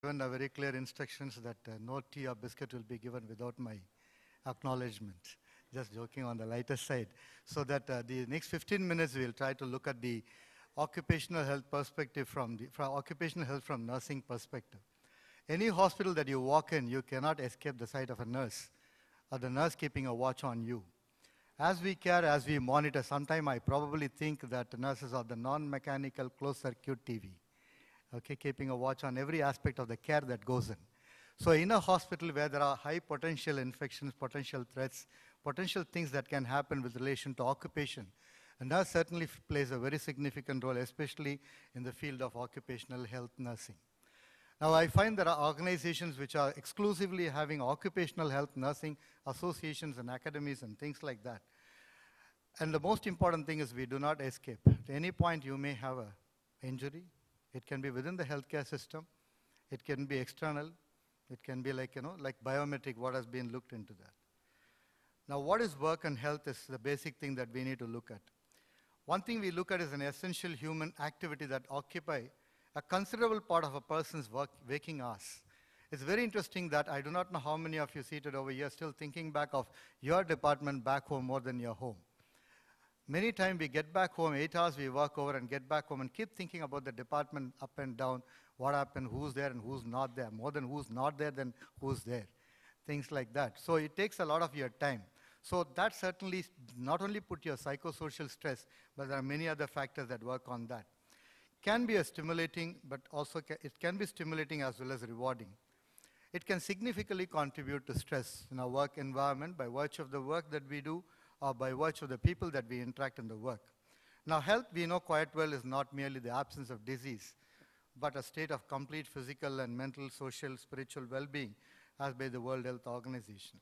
given a very clear instructions that no tea or biscuit will be given without my acknowledgement. Just joking on the lighter side. So that the next 15 minutes we'll try to look at the occupational health perspective from occupational health from nursing perspective. Any hospital that you walk in, you cannot escape the sight of a nurse or the nurse keeping a watch on you. As we care, as we monitor, sometimes I probably think that nurses are the non-mechanical closed-circuit TV, okay, keeping a watch on every aspect of the care that goes in. So in a hospital where there are high potential infections, potential threats, potential things that can happen with relation to occupation, a nurse certainly plays a very significant role, especially in the field of occupational health nursing. Now, I find there are organizations which are exclusively having occupational health nursing associations and academies and things like that. And the most important thing is we do not escape. At any point, you may have an injury. It can be within the healthcare system. It can be external. It can be like, like biometric, what has been looked into that. Now, what is work and health is the basic thing that we need to look at. One thing we look at is an essential human activity that occupy a considerable part of a person's waking hours. It's very interesting that I do not know how many of you seated over here still thinking back of your department back home more than your home. Many times we get back home, 8 hours we work over and get back home and keep thinking about the department up and down, what happened, who's there and who's not there, more than who's not there than who's there, things like that. So it takes a lot of your time. So that certainly not only put your psychosocial stress, but there are many other factors that work on that. Can be a stimulating, but also it can be stimulating as well as rewarding. It can significantly contribute to stress in our work environment by virtue of the work that we do or by virtue of the people that we interact in the work. Now, health, we know quite well, is not merely the absence of disease, but a state of complete physical and mental, social, spiritual well-being as by the World Health Organization.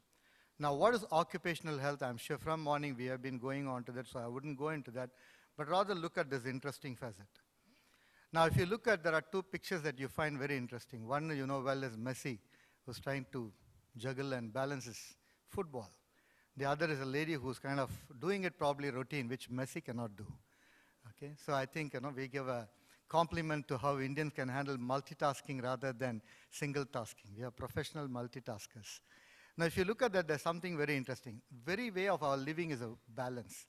Now, what is occupational health? I'm sure from morning we have been going on to that, so I wouldn't go into that, but rather look at this interesting facet. Now, if you look at, there are two pictures that you find very interesting. One, you know well, is Messi, who's trying to juggle and balance his football. The other is a lady who's kind of doing it probably routine, which Messi cannot do. Okay, so I think we give a compliment to how Indians can handle multitasking rather than single tasking. We are professional multitaskers. Now, if you look at that, there's something very interesting. Very way of our living is a balance.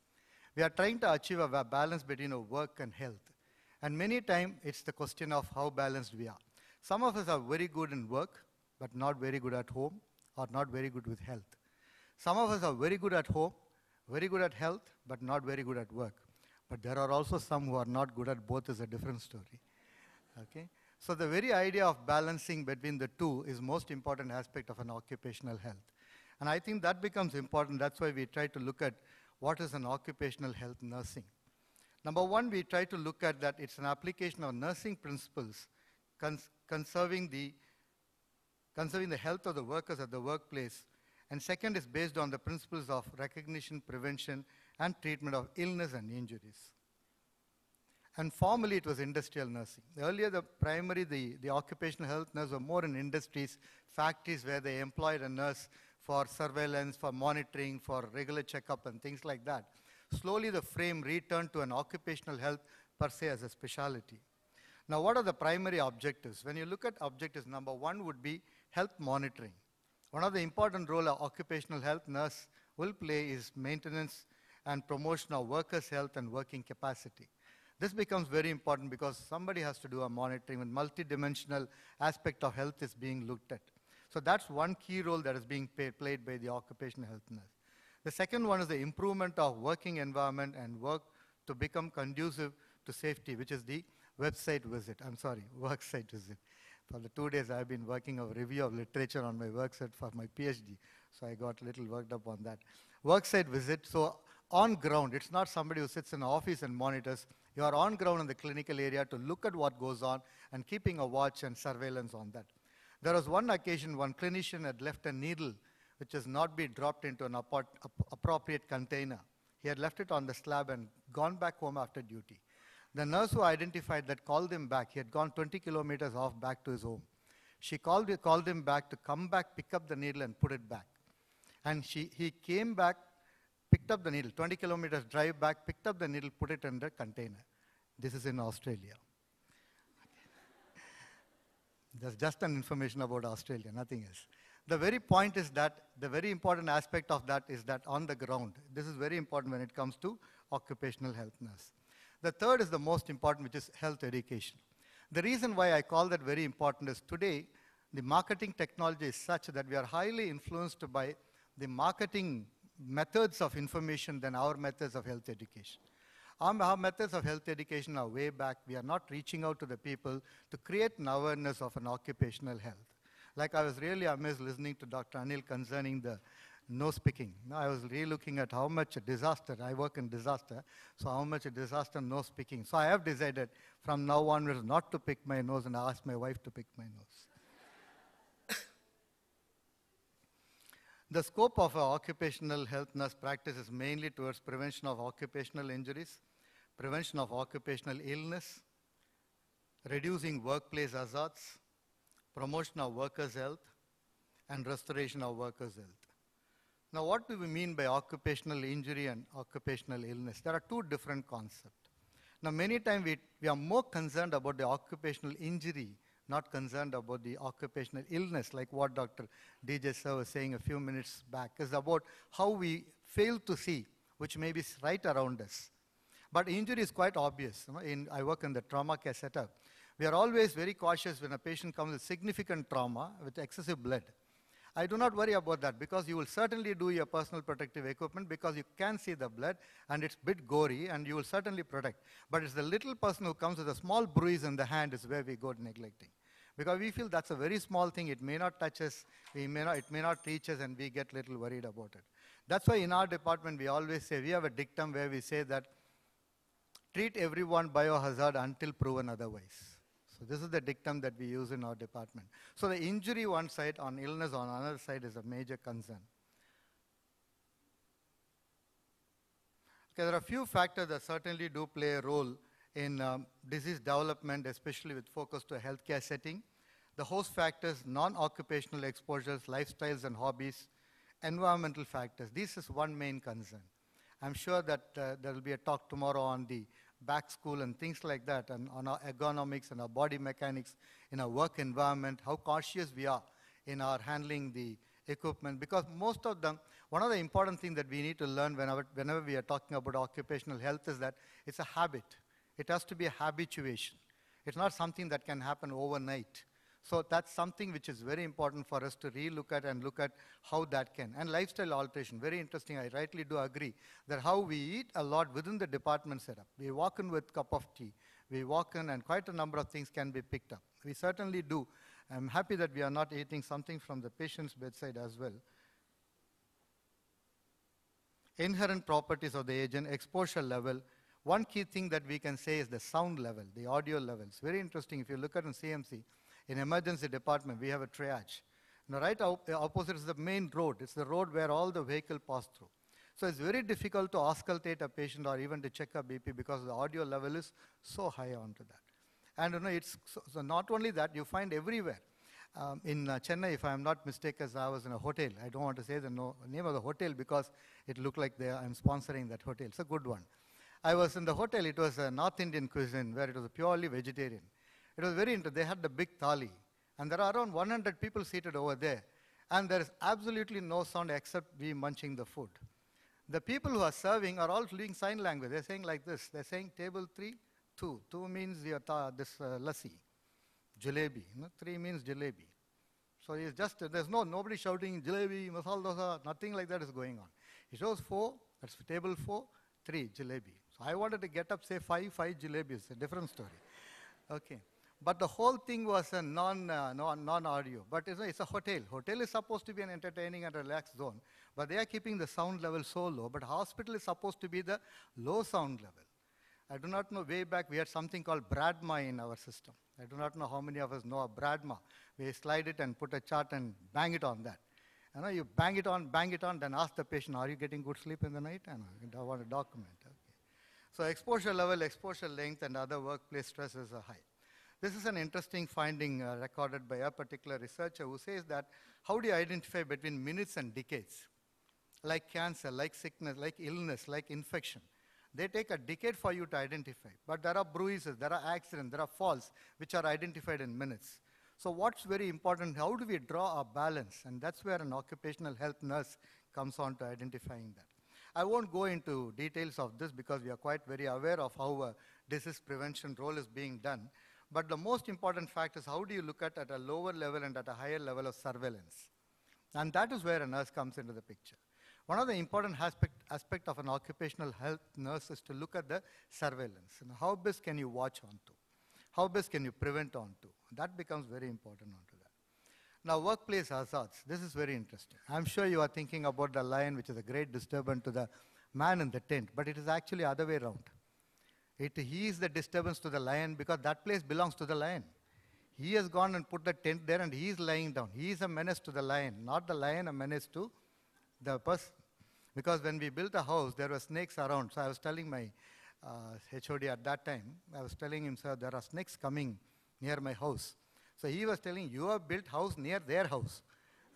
We are trying to achieve a balance between our work and health. And many times, it's the question of how balanced we are. Some of us are very good in work, but not very good at home, or not very good with health. Some of us are very good at home, very good at health, but not very good at work. But there are also some who are not good at both is a different story. Okay? So the very idea of balancing between the two is most important aspect of an occupational health. And I think that becomes important. That's why we try to look at what is an occupational health nursing. Number one, we try to look at that it's an application of nursing principles conserving the health of the workers at the workplace. And second is based on the principles of recognition, prevention, and treatment of illness and injuries. And formerly, it was industrial nursing. Earlier, the occupational health nurse were more in industries, factories where they employed a nurse for surveillance, for monitoring, for regular checkup, and things like that. Slowly, the frame returned to an occupational health per se as a specialty. Now, what are the primary objectives? When you look at objectives, number one would be health monitoring. One of the important roles an occupational health nurse will play is maintenance and promotion of workers' health and working capacity. This becomes very important because somebody has to do a monitoring when multidimensional aspect of health is being looked at. So that's one key role that is being played by the occupational health nurse. The second one is the improvement of working environment and work to become conducive to safety, which is the work site visit. For the 2 days I've been working a review of literature on my work site for my PhD, so I got a little worked up on that. Work site visit, so on ground, it's not somebody who sits in an office and monitors. You are on ground in the clinical area to look at what goes on and keeping a watch and surveillance on that. There was one occasion, one clinician had left a needle which has not been dropped into an appropriate container. He had left it on the slab and gone back home after duty. The nurse who identified that called him back. He had gone 20 kilometers off back to his home. She called him back to come back, pick up the needle and put it back. And he came back, picked up the needle, 20 kilometers drive back, picked up the needle, put it in the container. This is in Australia. That's just an information about Australia, nothing else. The very point is that the very important aspect of that is that on the ground, this is very important when it comes to occupational health nurse. The third is the most important, which is health education. The reason why I call that very important is today, the marketing technology is such that we are highly influenced by the marketing methods of information than our methods of health education. Our methods of health education are way back. We are not reaching out to the people to create an awareness of an occupational health. Like I was really amazed listening to Dr. Anil concerning the nose picking. Now, I was really looking at how much a disaster, I work in disaster, so how much a disaster nose picking. So I have decided from now onwards not to pick my nose and ask my wife to pick my nose. The scope of our occupational health nurse practice is mainly towards prevention of occupational injuries, prevention of occupational illness, reducing workplace hazards, promotion of workers' health, and restoration of workers' health. Now, what do we mean by occupational injury and occupational illness? There are two different concepts. Now, many times we are more concerned about the occupational injury, not concerned about the occupational illness, like what Dr. DJ Sir was saying a few minutes back. It's about how we fail to see, which may be right around us. But injury is quite obvious. I work in the trauma care setup. We are always very cautious when a patient comes with significant trauma, with excessive blood. I do not worry about that because you will certainly do your personal protective equipment because you can see the blood and it's a bit gory and you will certainly protect. But it's the little person who comes with a small bruise in the hand is where we go neglecting. Because we feel that's a very small thing, it may not touch us, it may not reach us and we get little worried about it. That's why in our department we always say, we have a dictum where we say that treat everyone biohazard until proven otherwise. So this is the dictum that we use in our department. So the injury one side, on illness on another side is a major concern. Okay, there are a few factors that certainly do play a role in disease development, especially with focus to a healthcare setting. The host factors, non-occupational exposures, lifestyles and hobbies, environmental factors. This is one main concern. I'm sure that there will be a talk tomorrow on the back school and things like that, and on our ergonomics and our body mechanics in our work environment, how cautious we are in our handling the equipment. Because most of them, one of the important things that we need to learn whenever we are talking about occupational health is that it's a habit. It has to be a habituation. It's not something that can happen overnight. So that's something which is very important for us to re-look at and look at how that can. And lifestyle alteration, very interesting. I rightly do agree that how we eat a lot within the department setup. We walk in with a cup of tea. We walk in and quite a number of things can be picked up. We certainly do. I'm happy that we are not eating something from the patient's bedside as well. Inherent properties of the agent, exposure level. One key thing that we can say is the sound level, the audio levels. Very interesting. If you look at in CMC, in emergency department, we have a triage. Now, right opposite is the main road. It's the road where all the vehicles pass through. So it's very difficult to auscultate a patient or even to check a BP because the audio level is so high onto that. And it's so not only that, you find everywhere. In Chennai, if I'm not mistaken, I was in a hotel. I don't want to say the name of the hotel because it looked like I'm sponsoring that hotel. It's a good one. I was in the hotel. It was a North Indian cuisine where it was purely vegetarian. It was very interesting. They had the big thali. And there are around 100 people seated over there. And there is absolutely no sound except we munching the food. The people who are serving are all doing sign language. They're saying like this. They're saying table 3, 2. 2 means this lassi, jalebi. 3 means jalebi. So it's just, there's nobody shouting jalebi, masala dosa, nothing like that is going on. He shows 4, that's table 4, 3, jalebi. So I wanted to get up, say 5 jalebi. It's a different story. Okay. But the whole thing was a non-audio. But it's a hotel. Hotel is supposed to be an entertaining and relaxed zone. But they are keeping the sound level so low. But hospital is supposed to be the low sound level. I do not know, way back we had something called BRADMA in our system. I do not know how many of us know of BRADMA. We slide it and put a chart and bang it on that. You bang it on, then ask the patient, are you getting good sleep in the night? And I want to document. Okay. So exposure level, exposure length, and other workplace stresses are high. This is an interesting finding recorded by a particular researcher who says that how do you identify between minutes and decades? Like cancer, like sickness, like illness, like infection. They take a decade for you to identify. But there are bruises, there are accidents, there are falls which are identified in minutes. So what's very important, how do we draw a balance? And that's where an occupational health nurse comes on to identifying that. I won't go into details of this because we are quite very aware of how disease prevention role is being done. But the most important fact is how do you look at a lower level and at a higher level of surveillance? And that is where a nurse comes into the picture. One of the important aspect of an occupational health nurse is to look at the surveillance. And how best can you watch onto? How best can you prevent onto? That becomes very important onto that. Now, workplace hazards. This is very interesting. I'm sure you are thinking about the lion, which is a great disturbance to the man in the tent, but it is actually other way around. He is the disturbance to the lion because that place belongs to the lion. He has gone and put the tent there and he is lying down. He is a menace to the lion, not the lion a menace to the person. Because when we built a house, there were snakes around. So I was telling my HOD at that time, I was telling him, sir, there are snakes coming near my house. So he was telling, you have built house near their house.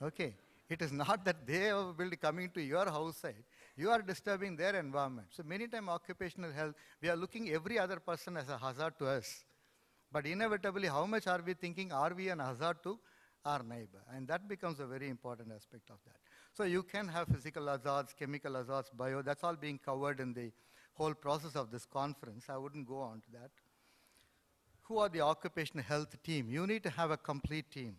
Okay. It is not that they have built coming to your house side. You are disturbing their environment. So many times occupational health, we are looking every other person as a hazard to us. But inevitably, how much are we thinking, are we an hazard to our neighbor? And that becomes a very important aspect of that. So you can have physical hazards, chemical hazards, bio, that's all being covered in the whole process of this conference. I wouldn't go on to that. Who are the occupational health team? You need to have a complete team.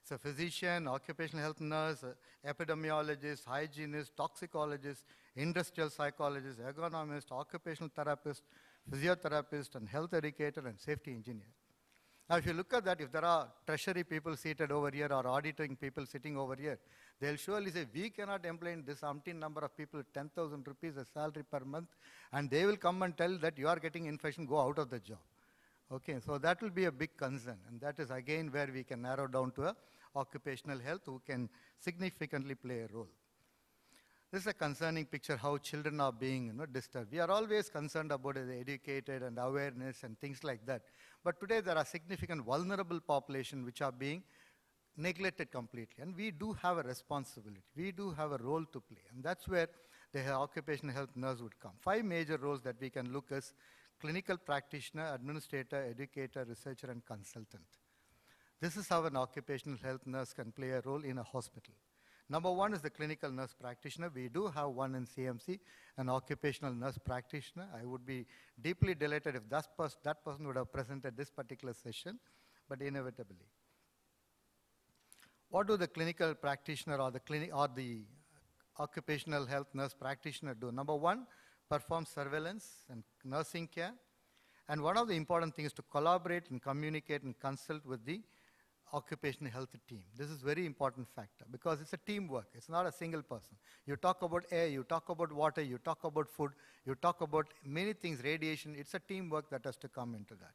It's a physician, occupational health nurse, epidemiologist, hygienist, toxicologist, industrial psychologist, ergonomist, occupational therapist, physiotherapist, and health educator, and safety engineer. Now, if you look at that, if there are treasury people seated over here or auditing people sitting over here, they'll surely say, we cannot employ this umpteen number of people with 10,000 rupees a salary per month, and they will come and tell that you are getting infection, go out of the job. Okay, so that will be a big concern, and that is again where we can narrow down to a occupational health who can significantly play a role. This is a concerning picture how children are being disturbed. We are always concerned about the educated and awareness and things like that. But today there are significant vulnerable population which are being neglected completely. And we do have a responsibility. We do have a role to play. And that's where the occupational health nurse would come. 5 major roles that we can look as clinical practitioner, administrator, educator, researcher, and consultant. This is how an occupational health nurse can play a role in a hospital. Number 1 is the clinical nurse practitioner. We do have one in CMC, an occupational nurse practitioner. I would be deeply delighted if that person would have presented this particular session, but inevitably. What do the clinical practitioner or the occupational health nurse practitioner do? Number 1, perform surveillance and nursing care. And one of the important things is to collaborate and communicate and consult with the occupational health team. This is very important factor because it's a teamwork. It's not a single person. You talk about air, you talk about water, you talk about food, you talk about many things, radiation. It's a teamwork that has to come into that.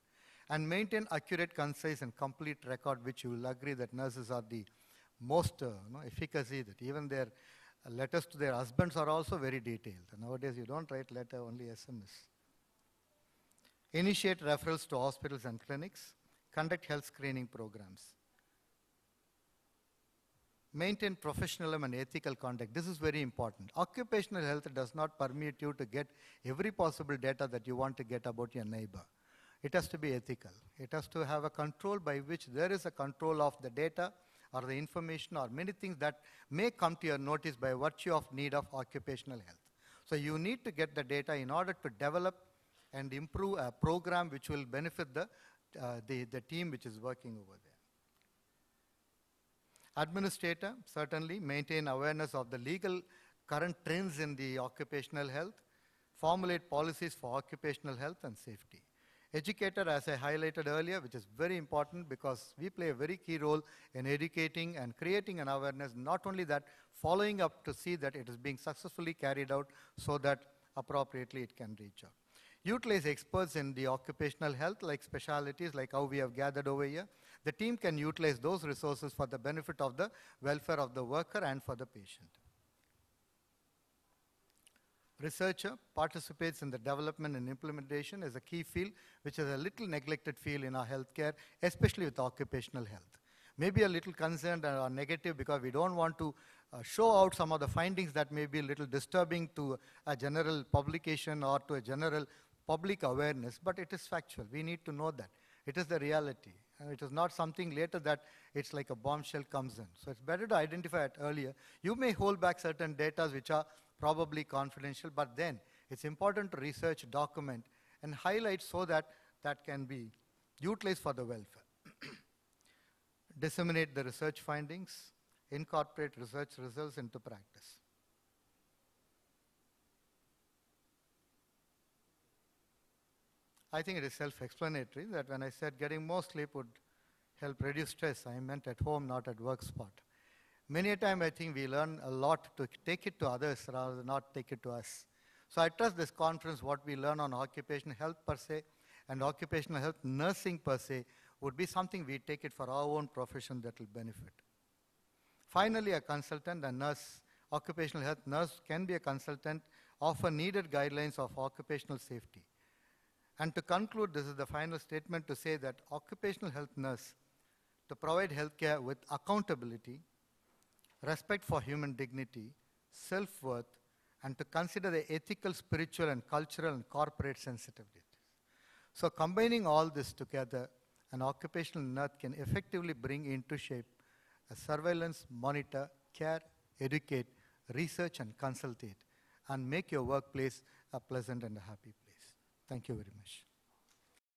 And maintain accurate, concise, and complete record, which you will agree that nurses are the most efficacy, that even their letters to their husbands are also very detailed. And nowadays, you don't write letter, only SMS. Initiate referrals to hospitals and clinics. Conduct health screening programs. Maintain professionalism and ethical conduct. This is very important. Occupational health does not permit you to get every possible data that you want to get about your neighbor. It has to be ethical. It has to have a control by which there is a control of the data or the information or many things that may come to your notice by virtue of need of occupational health. So you need to get the data in order to develop and improve a program which will benefit the team which is working over there. Administrator, certainly maintain awareness of the legal current trends in the occupational health, formulate policies for occupational health and safety. Educator, as I highlighted earlier, which is very important because we play a very key role in educating and creating an awareness, not only that, following up to see that it is being successfully carried out so that appropriately it can reach out. Utilize experts in the occupational health, like specialties, like how we have gathered over here. The team can utilize those resources for the benefit of the welfare of the worker and for the patient. Researcher participates in the development and implementation as a key field, which is a little neglected field in our healthcare, especially with occupational health. Maybe a little concerned or negative because we don't want to show out some of the findings that may be a little disturbing to a general publication or to a general public awareness, but it is factual. We need to know that. It is the reality. It is not something later that it's like a bombshell comes in. So it's better to identify it earlier. You may hold back certain data which are probably confidential, but then it's important to research, document, and highlight so that that can be utilized for the welfare. Disseminate the research findings, incorporate research results into practice. I think it is self-explanatory that when I said getting more sleep would help reduce stress, I meant at home, not at work spot. Many a time I think we learn a lot to take it to others rather than not take it to us. So I trust this conference, what we learn on occupational health per se and occupational health nursing per se would be something we take it for our own profession that will benefit. Finally, a consultant, a nurse, occupational health nurse can be a consultant, offer needed guidelines of occupational safety. And to conclude, this is the final statement to say that occupational health nurse to provide healthcare with accountability, respect for human dignity, self-worth, and to consider the ethical, spiritual, and cultural and corporate sensitivities. So combining all this together, an occupational nurse can effectively bring into shape a surveillance, monitor, care, educate, research, and consultate, and make your workplace a pleasant and a happy place. Thank you very much.